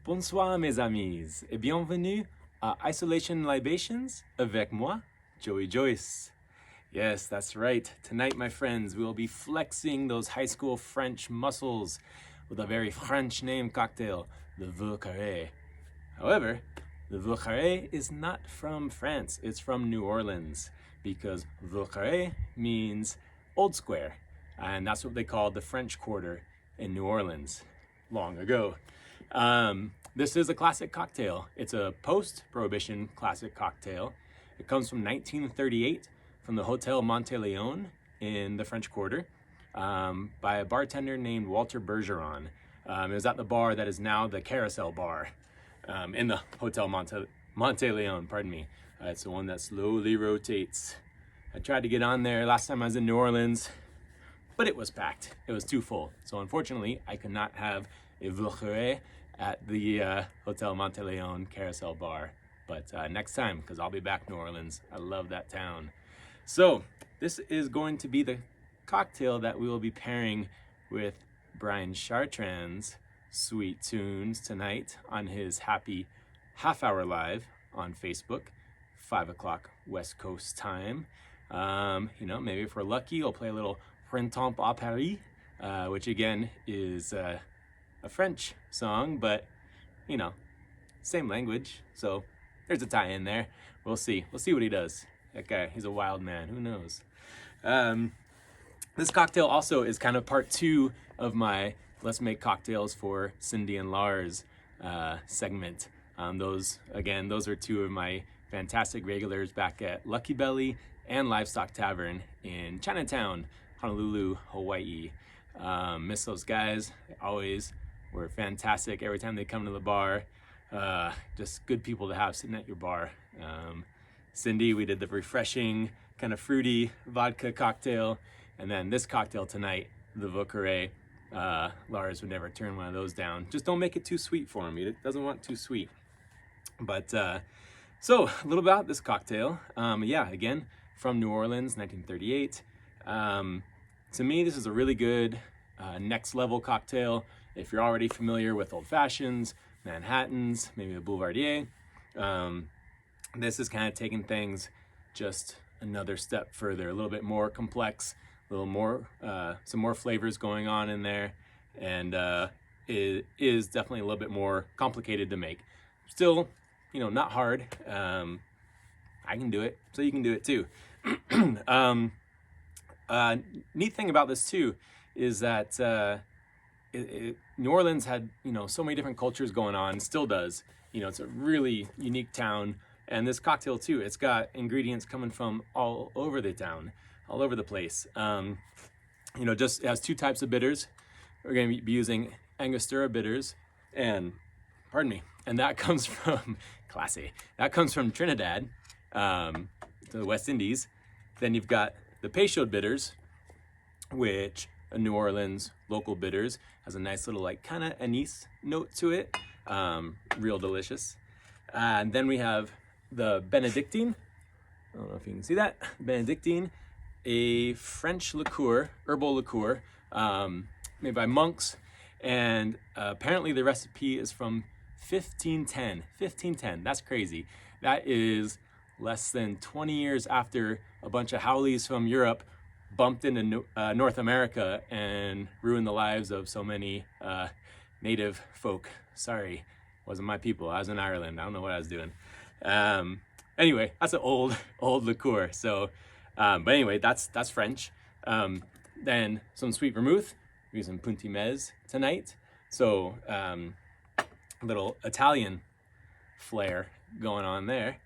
Bonsoir mes amis et bienvenue à Isolation Libations avec moi, Joey Joyce. Yes, that's right. Tonight, my friends, we will be flexing those high school French muscles with a very French name cocktail, the Vieux Carré. However, the Vieux Carré is not from France, it's from New Orleans, because Vieux Carré means Old Square, and that's what they called the French Quarter in New Orleans long ago. This is a classic cocktail. It's a post-Prohibition classic cocktail. It comes from 1938 from the Hotel Monteleone in the French Quarter by a bartender named Walter Bergeron. It was at the bar that is now the Carousel Bar in the Hotel Monteleone, pardon me. It's the one that slowly rotates. I tried to get on there last time I was in New Orleans, but it was packed. It was too full. So unfortunately, I could not have a Vieux Carré at the Hotel Monteleone Carousel Bar. But next time, because I'll be back New Orleans. I love that town. So this is going to be the cocktail that we will be pairing with Brian Chartrand's sweet tunes tonight on his happy half-hour live on Facebook, 5 o'clock West Coast time. Maybe if we're lucky, I'll play a little Printemps à Paris, which again is a French song, but same language. So there's a tie in there. We'll see what he does. That guy, he's a wild man. Who knows? This cocktail also is kind of part 2 of my Let's Make Cocktails for Cindy and Lars segment. Those are 2 of my fantastic regulars back at Lucky Belly and Livestock Tavern in Chinatown, Honolulu, Hawaii. Miss those guys. They always were fantastic every time they come to the bar. Just good people to have sitting at your bar. Cindy, we did the refreshing, kind of fruity vodka cocktail. And then this cocktail tonight, the Vieux Carré. Lars would never turn one of those down. Just don't make it too sweet for him. He doesn't want too sweet. But so a little about this cocktail. Again, from New Orleans, 1938. To me, this is a really good next level cocktail. If you're already familiar with old fashions, Manhattans, maybe a Boulevardier, this is kind of taking things just another step further, a little bit more complex, a little more, some more flavors going on in there, and it is definitely a little bit more complicated to make. Still, not hard. I can do it, so you can do it too. Neat thing about this too is that New Orleans had so many different cultures going on, still does. It's a really unique town, and this cocktail too, it's got ingredients coming from all over the town, all over the place. Just it has 2 types of bitters. We're going to be using Angostura bitters, and that comes from classy. That comes from Trinidad, to the West Indies. Then you've got the Peychaud bitters, which New Orleans local bitters, has a nice little kind of anise note to it, real delicious. And then we have the Benedictine. I don't know if you can see that. Benedictine, a French liqueur, herbal liqueur, made by monks, and apparently the recipe is from 1510. 1510, that's crazy. That is less than 20 years after a bunch of haoles from Europe bumped into North America and ruined the lives of so many native folk. Sorry, wasn't my people. I was in Ireland. I don't know what I was doing. Anyway, that's an old liqueur. So, but anyway, that's French. Then some sweet vermouth. We're using Puntimez tonight. So, little Italian flair going on there.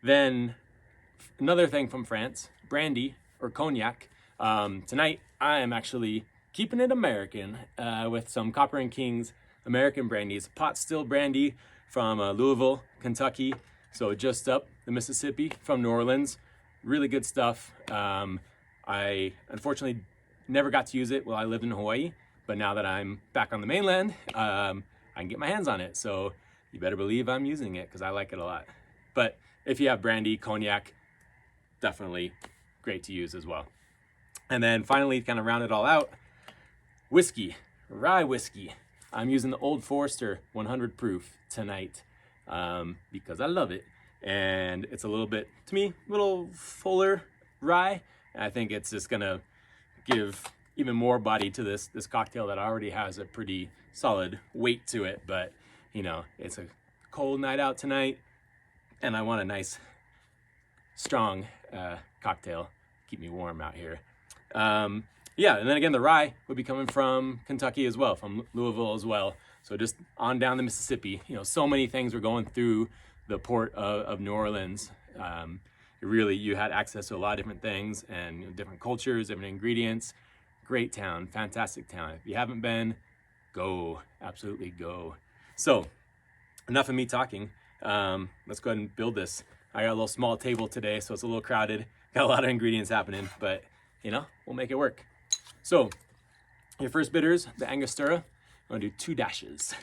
Then another thing from France, brandy or cognac. Tonight I am actually keeping it American with some Copper and Kings American brandies. Pot still brandy from Louisville, Kentucky. So just up the Mississippi from New Orleans. Really good stuff. I unfortunately never got to use it while I lived in Hawaii, but now that I'm back on the mainland, I can get my hands on it. So you better believe I'm using it because I like it a lot. But if you have brandy, cognac, definitely great to use as well. And then finally, kind of round it all out, whiskey, rye whiskey I'm using the Old Forester 100 proof tonight because I love it. And it's a little bit, to me, a little fuller rye. And I think it's just gonna give even more body to this cocktail that already has a pretty solid weight to it. But you know, it's a cold night out tonight, and I want a nice, strong cocktail, keep me warm out here. Yeah, and then again, the rye would be coming from Kentucky as well, from Louisville as well. So just on down the Mississippi, you know, so many things were going through the port of New Orleans. Really, you had access to a lot of different things and, you know, different cultures, different ingredients. Great town, fantastic town. If you haven't been, go, absolutely go. So enough of me talking. Let's go ahead and build this. I got a little small table today, so it's a little crowded. Got a lot of ingredients happening, but you know, we'll make it work. So your first bitters, the Angostura, I'm gonna do 2 dashes.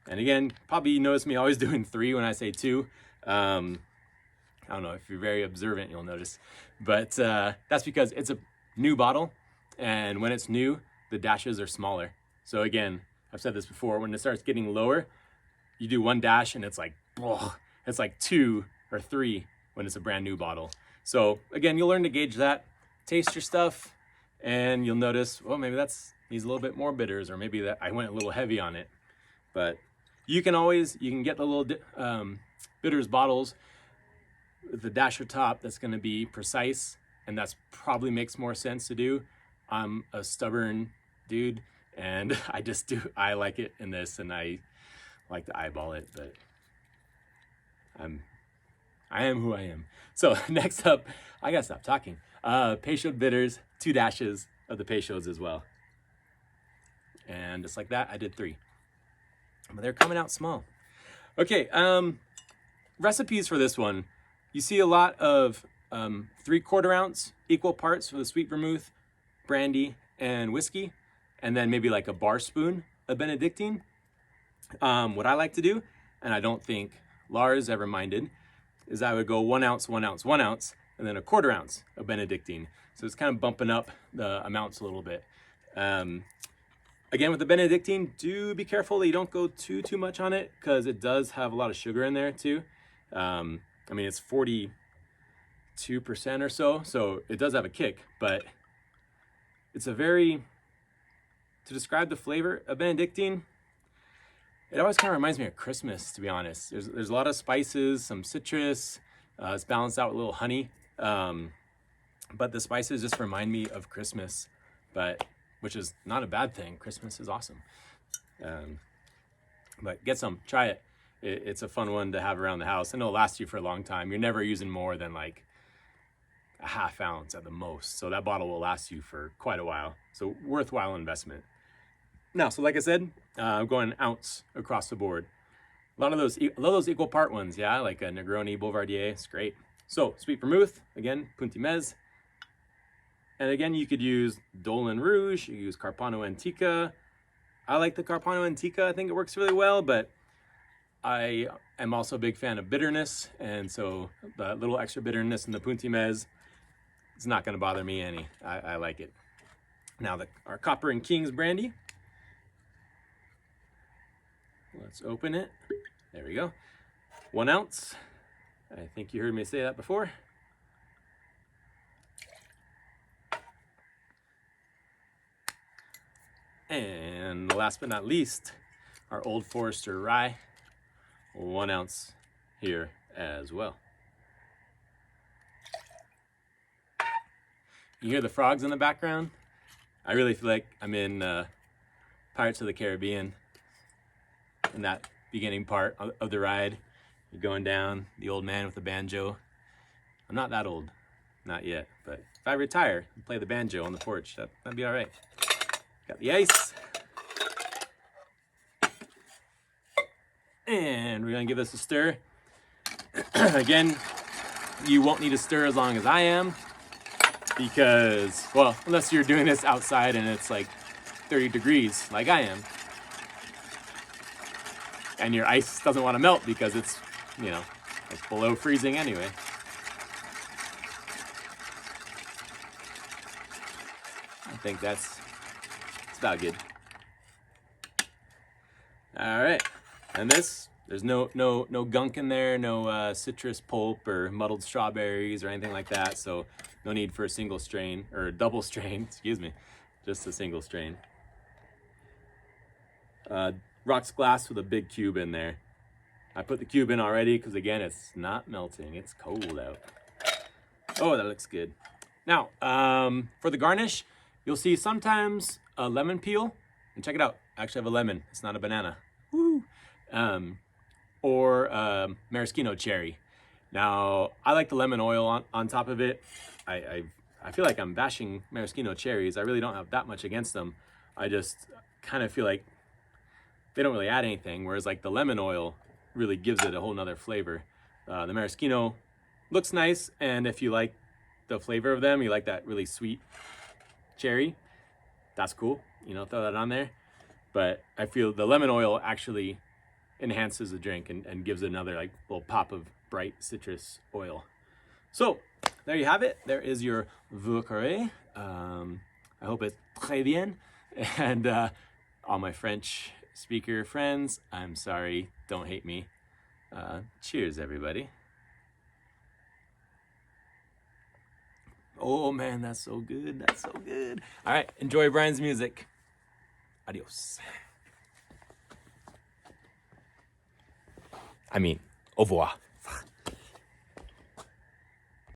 And again, probably you notice me always doing 3 when I say 2. I don't know, if you're very observant, you'll notice. But that's because it's a new bottle, and when it's new, the dashes are smaller. So again, I've said this before, when it starts getting lower, you do 1 dash and it's like, oh, it's like 2 or 3 when it's a brand new bottle. So again, you'll learn to gauge that, taste your stuff, and you'll notice, well, maybe that's needs a little bit more bitters, or maybe that I went a little heavy on it. But you can get the little bitters bottles with the dasher top that's gonna be precise, and that's probably makes more sense to do. I'm a stubborn dude, and I like it in this, and I like to eyeball it, but I am who I am. So next up, I gotta stop talking. Peychaud bitters, 2 dashes of the Peychauds as well. And just like that, I did 3. But they're coming out small. Okay, recipes for this one. You see a lot of 3/4 ounce equal parts for the sweet vermouth, brandy, and whiskey, and then maybe like a bar spoon of Benedictine. What I like to do, and I don't think Lars ever minded, is I would go 1 ounce, 1 ounce, 1 ounce, and then 1/4 ounce of Benedictine. So it's kind of bumping up the amounts a little bit. Again, with the Benedictine, do be careful that you don't go too much on it, because it does have a lot of sugar in there too. I mean, it's 42% or so it does have a kick, but it's to describe the flavor of Benedictine, it always kind of reminds me of Christmas, to be honest. There's a lot of spices, some citrus, it's balanced out with a little honey, but the spices just remind me of Christmas, which is not a bad thing. Christmas is awesome. But get some, try it. It's a fun one to have around the house, and it'll last you for a long time. You're never using more than like a 1/2 ounce at the most. So that bottle will last you for quite a while. So worthwhile investment. Now, so like I said, I'm going 1 ounce across the board. A lot of those, I love those equal part ones, yeah, like a Negroni, Boulevardier, it's great. So sweet vermouth, again, Puntimez. And again, you could use Dolin Rouge, you use Carpano Antica. I like the Carpano Antica, I think it works really well, but I am also a big fan of bitterness, and so the little extra bitterness in the Puntimez is not gonna bother me any. I like it. Now our Copper and Kings brandy. Let's open it. There we go. 1 ounce. I think you heard me say that before. And last but not least, our Old Forester rye. 1 ounce here as well. You hear the frogs in the background? I really feel like I'm in Pirates of the Caribbean in that beginning part of the ride. You're going down, the old man with the banjo. I'm not that old, not yet, but if I retire and play the banjo on the porch, that'd be all right. Got the ice. And we're gonna give this a stir. Again, you won't need to stir as long as I am, because, well, unless you're doing this outside and it's like 30 degrees like I am, and your ice doesn't want to melt because it's, you know, it's below freezing anyway. I think that's about good. All right, and this, there's no gunk in there, no citrus pulp or muddled strawberries or anything like that. So no need for a single strain or a double strain. Excuse me, just a single strain. Rocks glass with a big cube in there. I put the cube in already because again, it's not melting. It's cold out. Oh, that looks good. Now, for the garnish, you'll see sometimes a lemon peel. And check it out. I actually have a lemon. It's not a banana. Woo! Or maraschino cherry. Now, I like the lemon oil on top of it. I feel like I'm bashing maraschino cherries. I really don't have that much against them. I just kind of feel like they don't really add anything, whereas like the lemon oil really gives it a whole nother flavor. The maraschino looks nice, and if you like the flavor of them, you like that really sweet cherry, that's cool. You know, throw that on there. But I feel the lemon oil actually enhances the drink and gives it another like little pop of bright citrus oil. So there you have it. There is your Vieux Carré. I hope it's très bien. And all my French speaker friends, I'm sorry, don't hate me. Cheers, everybody. Oh man, that's so good. That's so good. All right, enjoy Brian's music. Adios. I mean, au revoir.